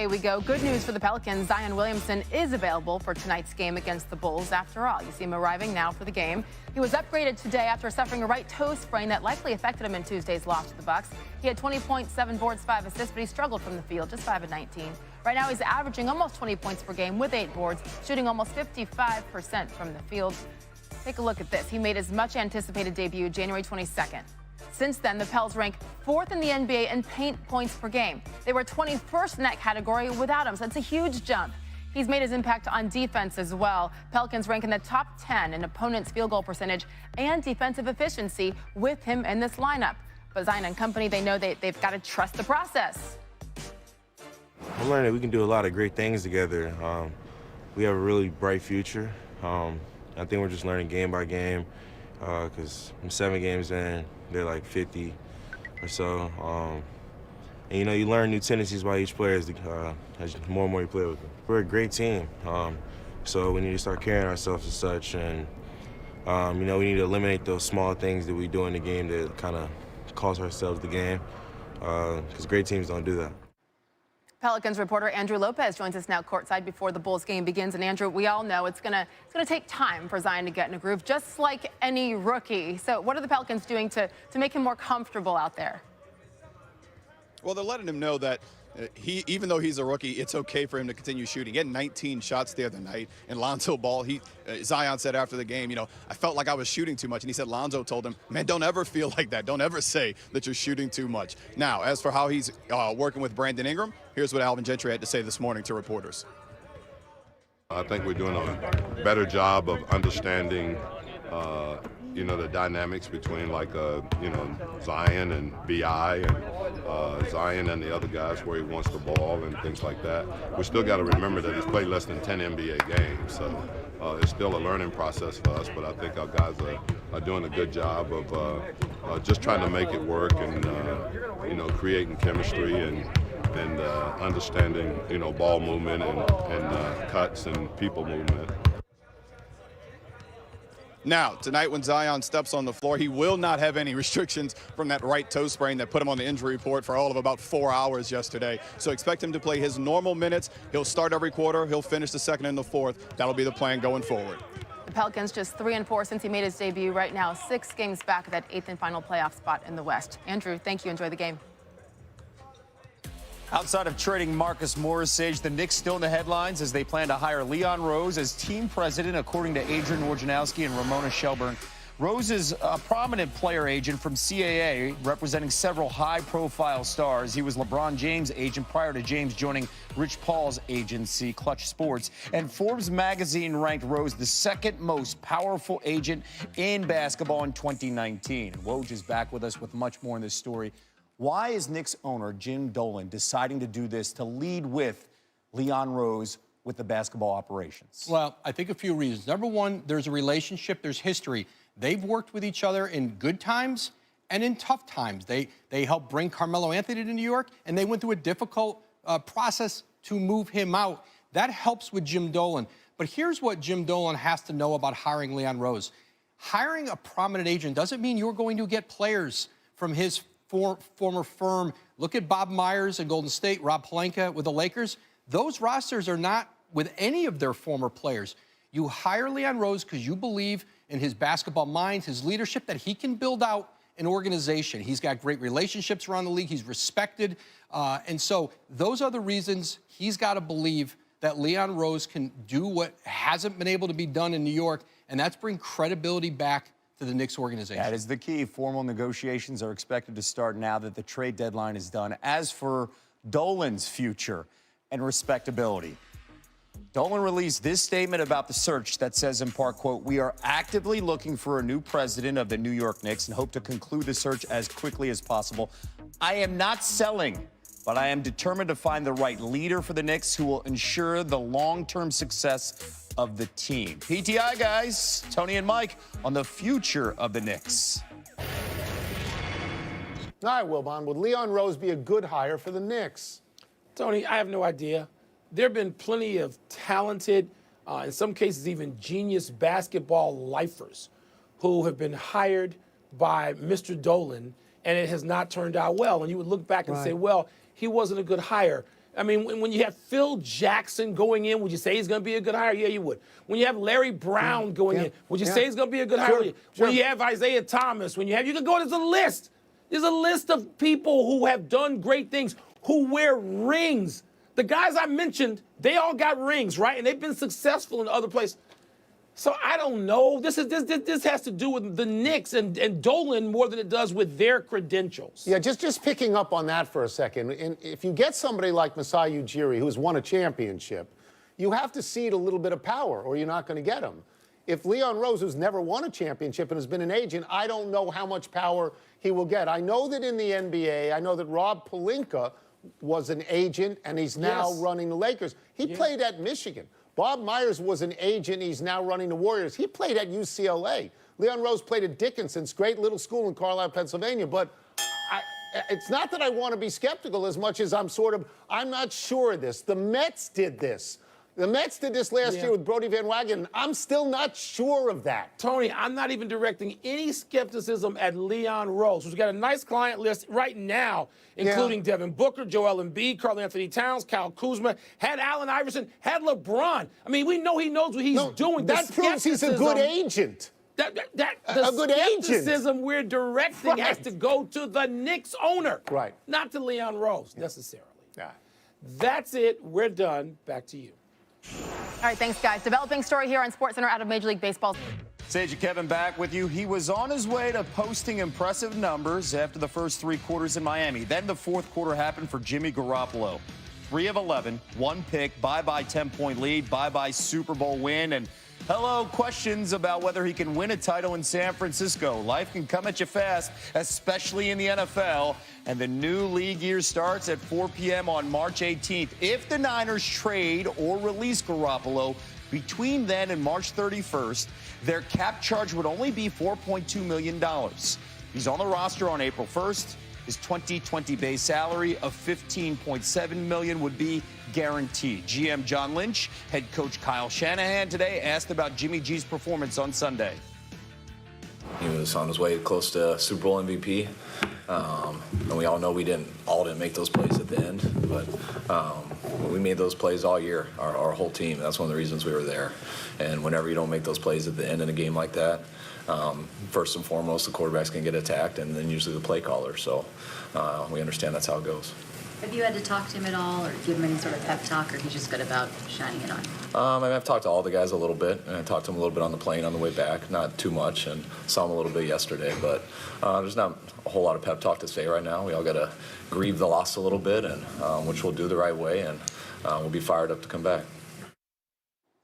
NBA we go. Good news for the Pelicans. Zion Williamson is available for tonight's game against the Bulls after all. You see him arriving now for the game. He was upgraded today after suffering a right toe sprain that likely affected him in Tuesday's loss to the Bucks. He had 20 points, 7 boards, 5 assists, but he struggled from the field, just 5 of 19. Right now he's averaging almost 20 points per game with 8 boards, shooting almost 55% from the field. Take a look at this. He made his much anticipated debut January 22nd. Since then, the Pels rank 4th in the NBA in paint points per game. They were 21st in that category without him, so it's a huge jump. He's made his impact on defense as well. Pelicans rank in the top 10 in opponents' field goal percentage and defensive efficiency with him in this lineup. But Zion and company, they know they've got to trust the process. I'm learning that we can do a lot of great things together. We have a really bright future. I think we're just learning game by game because I'm 7 games in. They're like 50 or so. And, you know, you learn new tendencies by each player as more and more you play with them. We're a great team, so we need to start carrying ourselves as such. And, you know, we need to eliminate those small things that we do in the game that kind of cost ourselves the game because great teams don't do that. Pelicans reporter Andrew Lopez joins us now courtside before the Bulls game begins. And Andrew, we all know it's gonna take time for Zion to get in a groove, just like any rookie. So what are the Pelicans doing to make him more comfortable out there? Well, they're letting him know that even though he's a rookie, it's okay for him to continue shooting. He had 19 shots the other night, and Lonzo Ball, Zion said after the game, you know, I felt like I was shooting too much, and he said Lonzo told him, man, don't ever feel like that. Don't ever say that you're shooting too much. Now, as for how he's working with Brandon Ingram, here's what Alvin Gentry had to say this morning to reporters. I think we're doing a better job of understanding you know, the dynamics between you know, Zion and B.I. and Zion and the other guys where he wants the ball and things like that. We still got to remember that he's played less than 10 NBA games, so it's still a learning process for us, but I think our guys are doing a good job of just trying to make it work and, you know, creating chemistry and understanding, you know, ball movement and cuts and people movement. Now, tonight when Zion steps on the floor, he will not have any restrictions from that right toe sprain that put him on the injury report for all of about 4 hours yesterday. So expect him to play his normal minutes. He'll start every quarter. He'll finish the second and the fourth. That'll be the plan going forward. The Pelicans just 3-4 since he made his debut. Right now, 6 games back at that 8th and final playoff spot in the West. Andrew, thank you. Enjoy the game. Outside of trading Marcus Morris, the Knicks still in the headlines as they plan to hire Leon Rose as team president, according to Adrian Wojnarowski and Ramona Shelburne. Rose is a prominent player agent from CAA, representing several high-profile stars. He was LeBron James' agent prior to James joining Rich Paul's agency, Clutch Sports. And Forbes magazine ranked Rose the 2nd most powerful agent in basketball in 2019. Woj is back with us with much more in this story. Why is Knicks owner Jim Dolan deciding to do this, to lead with Leon Rose with the basketball operations? Well, I think a few reasons. Number one, there's a relationship, there's history. They've worked with each other in good times and in tough times. They helped bring Carmelo Anthony to New York, and they went through a difficult process to move him out. That helps with Jim Dolan. But here's what Jim Dolan has to know about hiring Leon Rose. Hiring a prominent agent doesn't mean you're going to get players from his former firm. Look at Bob Myers in Golden State, Rob Pelinka with the Lakers. Those rosters are not with any of their former players. You hire Leon Rose because you believe in his basketball mind, his leadership, that he can build out an organization. He's got great relationships around the league. He's respected. And so those are the reasons he's got to believe that Leon Rose can do what hasn't been able to be done in New York, and that's bring credibility back to the Knicks organization. That is the key. Formal negotiations are expected to start now that the trade deadline is done. As for Dolan's future and respectability, Dolan released this statement about the search that says, in part, quote, "We are actively looking for a new president of the New York Knicks and hope to conclude the search as quickly as possible. I am not selling, but I am determined to find the right leader for the Knicks who will ensure the long-term success of the team." PTI, guys, Tony and Mike on the future of the Knicks. All right, Wilbon, would Leon Rose be a good hire for the Knicks? Tony, I have no idea. There have been plenty of talented, in some cases even genius basketball lifers who have been hired by Mr. Dolan, and it has not turned out well. And you would look back and say, well, he wasn't a good hire. I mean, when you have Phil Jackson going in, would you say he's going to be a good hire? Yeah, you would. When you have Larry Brown going in, would you say he's going to be a good hire? Sure. When you have Isaiah Thomas, you can go, there's a list. There's a list of people who have done great things, who wear rings. The guys I mentioned, they all got rings, right? And they've been successful in other places. So I don't know. This has to do with the Knicks and Dolan more than it does with their credentials. Yeah, just picking up on that for a second. And if you get somebody like Masai Ujiri, who's won a championship, you have to cede a little bit of power, or you're not going to get him. If Leon Rose, who's never won a championship and has been an agent, I don't know how much power he will get. I know that in the NBA, I know that Rob Pelinka was an agent, and he's now running the Lakers. He played at Michigan. Bob Myers was an agent. He's now running the Warriors. He played at UCLA. Leon Rose played at Dickinson's, great little school in Carlisle, Pennsylvania. But it's not that I want to be skeptical as much as I'm not sure of this. The Mets did this. The Mets did this last year with Brodie Van Wagenen. I'm still not sure of that. Tony, I'm not even directing any skepticism at Leon Rose, who's got a nice client list right now, including Devin Booker, Joel Embiid, Karl Anthony Towns, Kyle Kuzma, had Allen Iverson, had LeBron. I mean, we know he knows what he's doing. That proves he's a good agent. The skepticism we're directing has to go to the Knicks owner, not to Leon Rose necessarily. That's it. We're done. Back to you. All right, thanks, guys. Developing story here on SportsCenter out of Major League Baseball. Sage and Kevin back with you. He was on his way to posting impressive numbers after the first 3 quarters in Miami. Then the fourth quarter happened for Jimmy Garoppolo. 3 of 11, 1 pick, bye-bye 10-point lead, bye-bye Super Bowl win, and hello, questions about whether he can win a title in San Francisco. Life can come at you fast, especially in the NFL. And the new league year starts at 4 p.m. on March 18th. If the Niners trade or release Garoppolo between then and March 31st, their cap charge would only be $4.2 million. He's on the roster on April 1st. His 2020 base salary of $15.7 million would be guaranteed. GM John Lynch, head coach Kyle Shanahan today asked about Jimmy G's performance on Sunday. He was on his way close to Super Bowl MVP. And we all know we didn't make those plays at the end, but we made those plays all year, our whole team. That's one of the reasons we were there. And whenever you don't make those plays at the end in a game like that, first and foremost, the quarterback's going to get attacked, and then usually the play caller. So we understand that's how it goes. Have you had to talk to him at all, or give him any sort of pep talk, or he's just good about shining it on? I've talked to all the guys a little bit, and I talked to him a little bit on the plane on the way back, not too much, and saw him a little bit yesterday. But there's not a whole lot of pep talk to say right now. We all got to grieve the loss a little bit, and which we'll do the right way, and we'll be fired up to come back.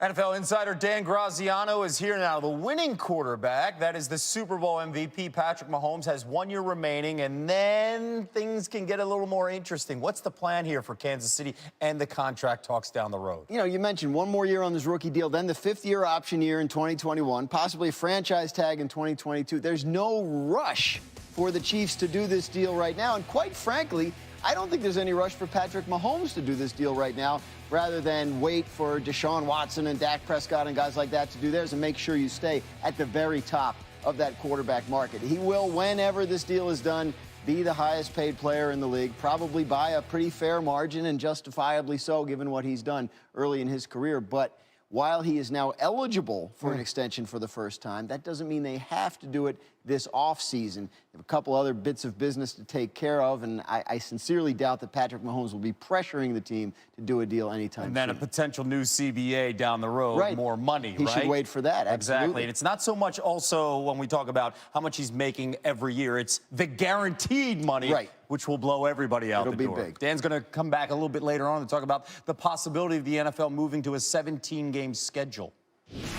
NFL insider Dan Graziano is here now. The winning quarterback, that is the Super Bowl MVP, Patrick Mahomes, has 1 year remaining, and then things can get a little more interesting. What's the plan here for Kansas City and the contract talks down the road? You know, you mentioned 1 more year on this rookie deal, then the 5th-year option year in 2021, possibly a franchise tag in 2022. There's no rush for the Chiefs to do this deal right now, and quite frankly, I don't think there's any rush for Patrick Mahomes to do this deal right now, rather than wait for Deshaun Watson and Dak Prescott and guys like that to do theirs and make sure you stay at the very top of that quarterback market. He will, whenever this deal is done, be the highest paid player in the league, probably by a pretty fair margin, and justifiably so given what he's done early in his career. But while he is now eligible for an extension for the first time, that doesn't mean they have to do it this offseason. They have a couple other bits of business to take care of, and I sincerely doubt that Patrick Mahomes will be pressuring the team to do a deal anytime soon. And then a potential new CBA down the road, more money, He should wait for that, absolutely. Exactly, and it's not so much also when we talk about how much he's making every year, it's the guaranteed money, which will blow everybody out the door. It'll be big. Dan's going to come back a little bit later on to talk about the possibility of the NFL moving to a 17-game schedule.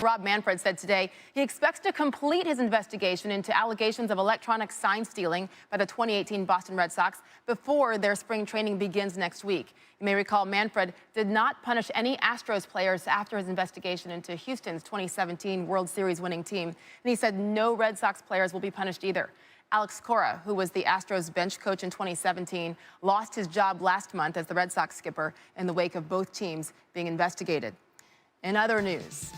Rob Manfred said today he expects to complete his investigation into allegations of electronic sign stealing by the 2018 Boston Red Sox before their spring training begins next week. You may recall Manfred did not punish any Astros players after his investigation into Houston's 2017 World Series winning team, and he said no Red Sox players will be punished either. Alex Cora, who was the Astros bench coach in 2017, lost his job last month as the Red Sox skipper in the wake of both teams being investigated. In other news,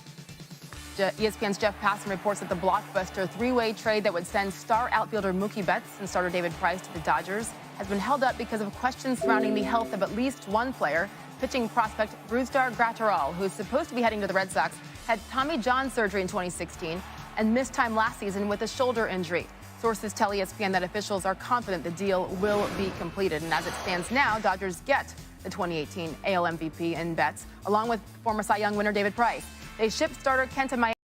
ESPN's Jeff Passan reports that the blockbuster 3-way trade that would send star outfielder Mookie Betts and starter David Price to the Dodgers has been held up because of questions surrounding the health of at least one player. Pitching prospect Brusdar Graterol, who's supposed to be heading to the Red Sox, had Tommy John surgery in 2016 and missed time last season with a shoulder injury. Sources tell ESPN that officials are confident the deal will be completed. And as it stands now, Dodgers get the 2018 AL MVP in Betts, along with former Cy Young winner David Price. They shipped starter Kenta Maeda